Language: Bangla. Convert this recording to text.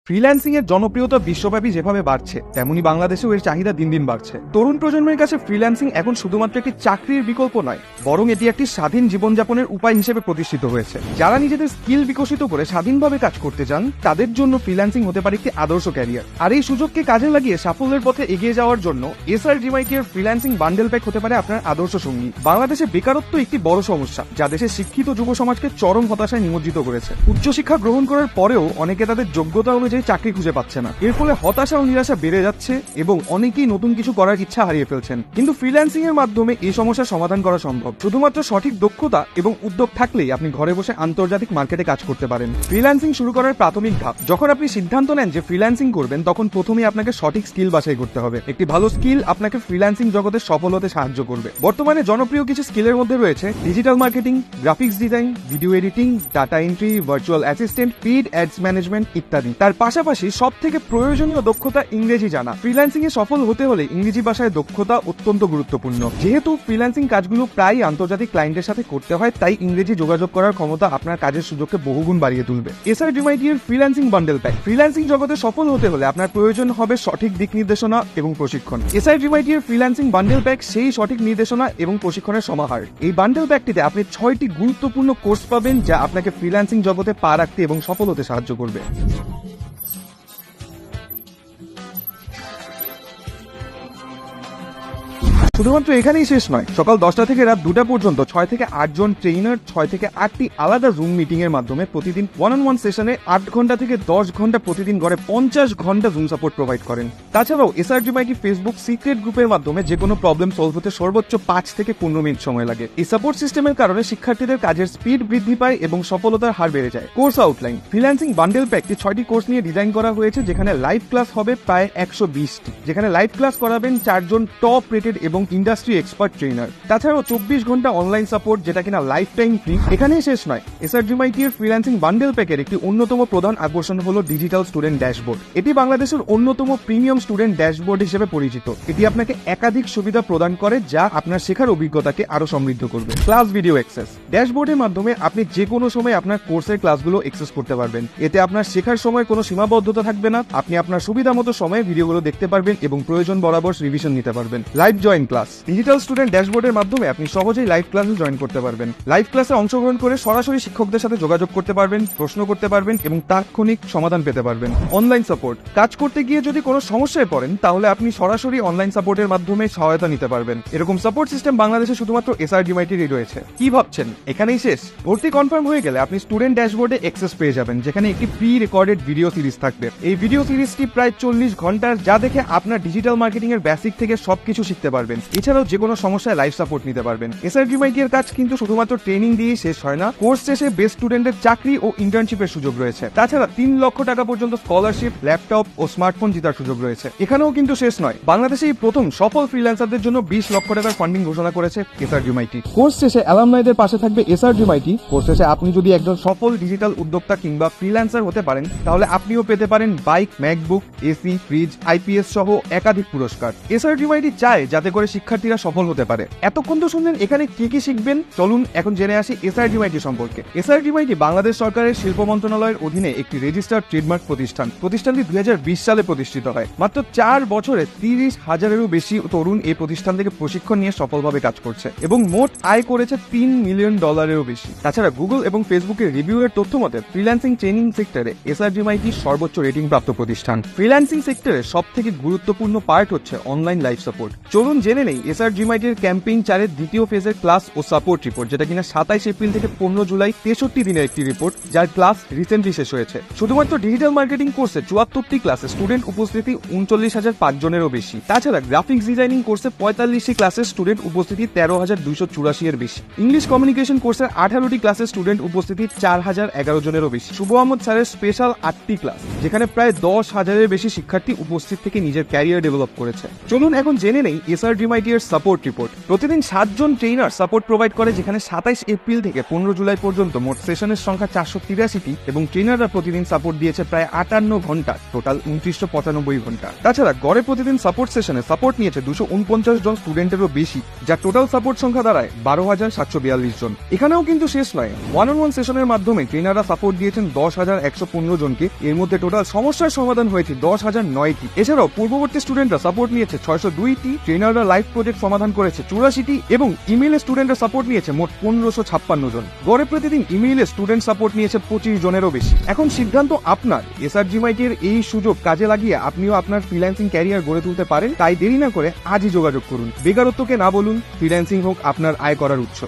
ফ্রিল্যান্সিং এর জনপ্রিয়তা বিশ্বব্যাপী যেভাবে বাড়ছে তেমনি বাংলাদেশেও এর চাহিদা দিন দিন বাড়ছে। তরুণ প্রজন্মের কাছে ফ্রিল্যান্সিং এখন শুধুমাত্র একটি চাকরির বিকল্প নয়, বরং এটি একটি স্বাধীন জীবনযাপনের উপায় হিসেবে প্রতিষ্ঠিত হয়েছে। যারা নিজেদের স্কিল বিকশিত করে স্বাধীনভাবে কাজ করতে চান তাদের জন্য ফ্রিল্যান্সিং হতে পারে একটি আদর্শ ক্যারিয়ার। আর এই সুযোগকে কাজে লাগিয়ে সাফল্যের পথে এগিয়ে যাওয়ার জন্য SRGMIT এর ফ্রিল্যান্সিং বান্ডেল প্যাক হতে পারে আপনার আদর্শ সঙ্গী। বাংলাদেশে বেকারত্ব একটি বড় সমস্যা, যা দেশের শিক্ষিত যুব সমাজকে চরম হতাশায় নিমজ্জিত করেছে। উচ্চশিক্ষা গ্রহণ করার পরেও অনেকে তাদের যোগ্যতা অনুযায়ী চাকরি খুঁজে পাচ্ছে না। এর ফলে হতাশা ও নিরাশা বেড়ে যাচ্ছে এবং অনেকেই নতুন কিছু করার ইচ্ছা হারিয়ে ফেলছেন। কিন্তু ফ্রিল্যান্সিং এর মাধ্যমে এই সমস্যার সমাধান করা সম্ভব। শুধুমাত্র সঠিক দক্ষতা এবং উদ্যোগ থাকলেই আপনি ঘরে বসে আন্তর্জাতিক মার্কেটে কাজ করতে পারেন। ফ্রিল্যান্সিং শুরু করার প্রাথমিক ধাপ, যখন আপনি সিদ্ধান্ত নেন যে ফ্রিল্যান্সিং করবেন, তখন প্রথমেই আপনাকে সঠিক স্কিল বাছাই করতে হবে। একটি ভালো স্কিল আপনাকে ফ্রিল্যান্সিং জগতে সফল হতে সাহায্য করবে। বর্তমানে জনপ্রিয় কিছু স্কিলের মধ্যে রয়েছে digital marketing, graphics design, video editing, data entry, virtual assistant, paid ads management ইত্যাদি। তার পাশাপাশি সব থেকে প্রয়োজনীয় দক্ষতা ইংরেজি জানা। ফ্রিল্যান্সিং এ সফল হতে হলে ইংরেজি ভাষায় দক্ষতা অত্যন্ত গুরুত্বপূর্ণ। যেহেতু ফ্রিল্যান্সিং কাজগুলো প্রায় আন্তর্জাতিক ক্লায়েন্টের সাথে করতে হয়, তাই ইংরেজি যোগাযোগ করার ক্ষমতা আপনার কাজের সুযোগকে বহুগুণ বাড়িয়ে তুলবে। SRGMIT এর ফ্রিল্যান্সিং বান্ডেল প্যাক। ফ্রিল্যান্সিং জগতে সফল হতে হলে আপনার প্রয়োজন হবে সঠিক দিক নির্দেশনা এবং প্রশিক্ষণ। SRGMIT এর ফ্রিল্যান্সিং বান্ডেল প্যাক সেই সঠিক নির্দেশনা এবং প্রশিক্ষণের সমাহার। এই বান্ডেল প্যাকটিতে আপনি 6টি গুরুত্বপূর্ণ কোর্স পাবেন, যা আপনাকে ফ্রিল্যান্সিং জগতে পা রাখতে এবং সফল হতে সাহায্য করবে। শুধুমাত্র এখানেই শেষ নয়, সকাল 10টা থেকে রাত 2টা পর্যন্ত 6 থেকে 8 জন ট্রেইনার 6 থেকে 8টি আলাদা জুম মিটিং এর মাধ্যমে প্রতিদিন 1-on-1 সেশনে 8 ঘন্টা থেকে 10 ঘন্টা প্রতিদিন গড়ে 50 ঘন্টা জুম সাপোর্ট প্রোভাইড করেন। তাছাড়াও SRGMIT ফেসবুক সিক্রেট গ্রুপের মাধ্যমে যে কোনো প্রবলেম সলভ হতে সর্বোচ্চ 5 থেকে 15 মিনিট সময় লাগে। এই সাপোর্ট সিস্টেমের কারণে শিক্ষার্থীদের কাজের স্পিড বৃদ্ধি পায় এবং সফলতার হার বেড়ে যায়। Course outline. ফ্রিল্যান্সিং বান্ডেল প্যাকটি 6টি কোর্স নিয়ে ডিজাইন করা হয়েছে, যেখানে লাইভ ক্লাস হবে প্রায় 120টি, যেখানে লাইভ ক্লাস করাবেন 4 জন টপ রেটেড এবং ইন্ডাস্ট্রি এক্সপার্ট ট্রেনার। তাছাড়াও 24 ঘন্টা অনলাইন সাপোর্ট, যেটা কিনা লাইফ টাইম ফ্রি। এখানেই শেষ নয়, SRGMIT এর ফ্রিল্যান্সিং বান্ডেল প্যাকের একটি অন্যতম প্রধান আকর্ষণ হলো ডিজিটাল স্টুডেন্ট ড্যাশবোর্ড। এটি বাংলাদেশের অন্যতম প্রিমিয়াম স্টুডেন্ট ড্যাশবোর্ড হিসেবে পরিচিত। এটি আপনাকে একাধিক সুবিধা প্রদান করে, যা আপনার শেখার অভিজ্ঞতাকে আরো সমৃদ্ধ করবে। Class video access. ড্যাশবোর্ডের মাধ্যমে আপনি যে কোনো সময় আপনার কোর্সের ক্লাসগুলো অ্যাক্সেস করতে পারবেন। এতে আপনার শেখার সময় কোনো সীমাবদ্ধতা থাকবে না। আপনি আপনার সুবিধা মতো সময়ে ভিডিওগুলো দেখতে পারবেন এবং প্রয়োজন বরাবর রিভিশন নিতে পারবেন। Live join class. Digital student ড্যাশবোর্ডের মাধ্যমে আপনি সহজেই লাইভ ক্লাসে জয়েন করতে পারবেন। লাইভ ক্লাসে অংশগ্রহণ করে সরাসরি শিক্ষকদের সাথে যোগাযোগ করতে পারবেন, প্রশ্ন করতে পারবেন এবং তাৎক্ষণিক সমাধান পেতে পারবেন। Online support. কাজ করতে গিয়ে যদি কোনো সমস্যায় পড়েন, তাহলে আপনি সরাসরি অনলাইন সাপোর্টের মাধ্যমে সহায়তা নিতে পারবেন। এরকম সাপোর্ট সিস্টেম বাংলাদেশে শুধুমাত্র SRGMIT এরই রয়েছে। কি ভাবছেন এখানেই শেষ? ভর্তি কনফার্ম হয়ে গেলে আপনি স্টুডেন্ট ড্যাশবোর্ডে অ্যাক্সেস পেয়ে যাবেন, যেখানে একটি প্রি রেকর্ডেড ভিডিও সিরিজ থাকবে। এই ভিডিও সিরিজটি প্রায় 40 ঘন্টার, যা দেখে আপনার ডিজিটাল মার্কেটিং এর বেসিক থেকে সবকিছু শিখতে পারবেন। এছাড়াও যে কোনো সমস্যায় লাইভ সাপোর্ট নিতে পারবেন। SRGMIT এর কাজ কিন্তু শুধুমাত্র ট্রেনিং দিয়েই শেষ হয় না। কোর্স শেষে বেস্ট স্টুডেন্টের চাকরি ও ইন্টার্নশিপের সুযোগ রয়েছে। তাছাড়া 3 লক্ষ টাকা পর্যন্ত স্কলারশিপ, ল্যাপটপ ও স্মার্টফোন জেতার সুযোগ রয়েছে। এখানেও কিন্তু শেষ নয়, বাংলাদেশে এই প্রথম সফল ফ্রিল্যান্সারদের জন্য 20 লক্ষ টাকার ফান্ডিং ঘোষণা করেছে SRGMIT। কোর্স শেষে অ্যালামনাইদের পাশে থাকবে SRGMIT। কোর্স শেষে আপনি যদি একজন সফল ডিজিটাল উদ্যোক্তা কিংবা ফ্রিল্যান্সার হতে পারেন, তাহলে আপনিও পেতে পারেন bike, MacBook, AC, fridge, IPS সহ একাধিক পুরস্কার। SRGMIT চায় যাতে করে শিক্ষার্থীরা সফল হতে পারে। এতক্ষণ তো শুনলেন এখানে কি কি শিখবেন। চলুন এখন জেনে আসি SRGMIT সম্পর্কে। SRGMIT বাংলাদেশ সরকারের শিল্প মন্ত্রণালয়ের অধীনে একটি রেজিস্টার্ড ট্রেডমার্ক প্রতিষ্ঠান। প্রতিষ্ঠানটি 2020 সালে প্রতিষ্ঠিত হয়। মাত্র 4 বছরে 30,000-এরও বেশি তরুণ এই প্রতিষ্ঠান থেকে প্রশিক্ষণ নিয়ে সফলভাবে কাজ করছে এবং মোট আয় করেছে $3 মিলিয়ন বেশি। তাছাড়া গুগল এবং ফেসবুকের রিভিউ এর তথ্য মতে ফ্রিল্যান্সিং ট্রেনিং সেক্টরে SRGMIT সর্বোচ্চ রেটিং প্রাপ্ত প্রতিষ্ঠান। ফ্রিল্যান্সিং সেক্টরে সব থেকে গুরুত্বপূর্ণ পার্ট হচ্ছে অনলাইন লাইভ সাপোর্ট। চলুন জেনে নেই SRGMIT এর ক্যাম্পেইন 4-এর দ্বিতীয় ফেজের ক্লাস ও সাপোর্ট রিপোর্ট, যেটা কিনা 27 এপ্রিল থেকে 15 জুলাই 63 দিনের একটি রিপোর্ট, যার ক্লাস রিসেন্টলি শেষ হয়েছে। শুধুমাত্র ডিজিটাল মার্কেটিং কোর্সে 74টি ক্লাসে স্টুডেন্ট উপস্থিতি 39,005 জনেরও বেশি। তাছাড়া গ্রাফিক্স ডিজাইনিং কোর্সে 45টি ক্লাসে স্টুডেন্ট উপস্থিতি 13,284 এর বেশি। ইংলিশ কমিউনিকেশন কোর্সের 18টি ক্লাসে স্টুডেন্ট উপস্থিতি 4,011 জনেরও বেশি। শুভ আহমদ স্যারের স্পেশাল 8টি ক্লাস, যেখানে প্রায় 10,000-এর বেশি শিক্ষার্থী উপস্থিত থেকে নিজের ক্যারিয়ার ডেভেলপ করেছে। চলুন এখন জেনে নেই SRGMIT SRGMIT এর সাপোর্ট রিপোর্ট। প্রতিদিন 7 জন ট্রেনার সাপোর্ট প্রোভাইড করে, যেখানে 27 এপ্রিল থেকে 15 জুলাই পর্যন্ত মোট সেশনের সংখ্যা 483টি এবং ট্রেনাররা প্রতিদিন সাপোর্ট দিয়েছে প্রায় 58 ঘন্টা, টোটাল 2995 ঘন্টা। তাছাড়া গড়ে প্রতিদিন সাপোর্ট সেশনে সাপোর্ট নিয়েছে 249 জন স্টুডেন্টেরও বেশি, যা টোটাল সাপোর্ট সংখ্যা দাঁড়ায় 12,742 জন। এখানেও কিন্তু শেষ নয়, 1-on-1 সেশনের মাধ্যমে ট্রেনাররা সাপোর্ট দিয়েছেন 10,115 জনকে। এর মধ্যে টোটাল সমস্যার সমাধান হয়েছে 10,009টি। এছাড়াও পূর্ববর্তী স্টুডেন্টরা সাপোর্ট নিয়েছে 602টি, ট্রেনাররা লাইভ প্রজেক্ট সমাধান করেছে 84টি এবং ইমেইলে স্টুডেন্টরা সাপোর্ট নিয়েছে মোট 1556 জন। গড়ে প্রতিদিন ইমেইলে স্টুডেন্ট সাপোর্ট নিয়েছে 25 জনেরও বেশি। এখন সিদ্ধান্ত আপনার। SRGMIT এর এই সুযোগ কাজে লাগিয়ে আপনিও আপনার ফ্রিল্যান্সিং ক্যারিয়ার গড়ে তুলতে পারেন। তাই দেরি না করে আজই যোগাযোগ করুন। বেকারত্বকে না বলুন, ফ্রিল্যান্সিং হোক আপনার আয় করার উৎস।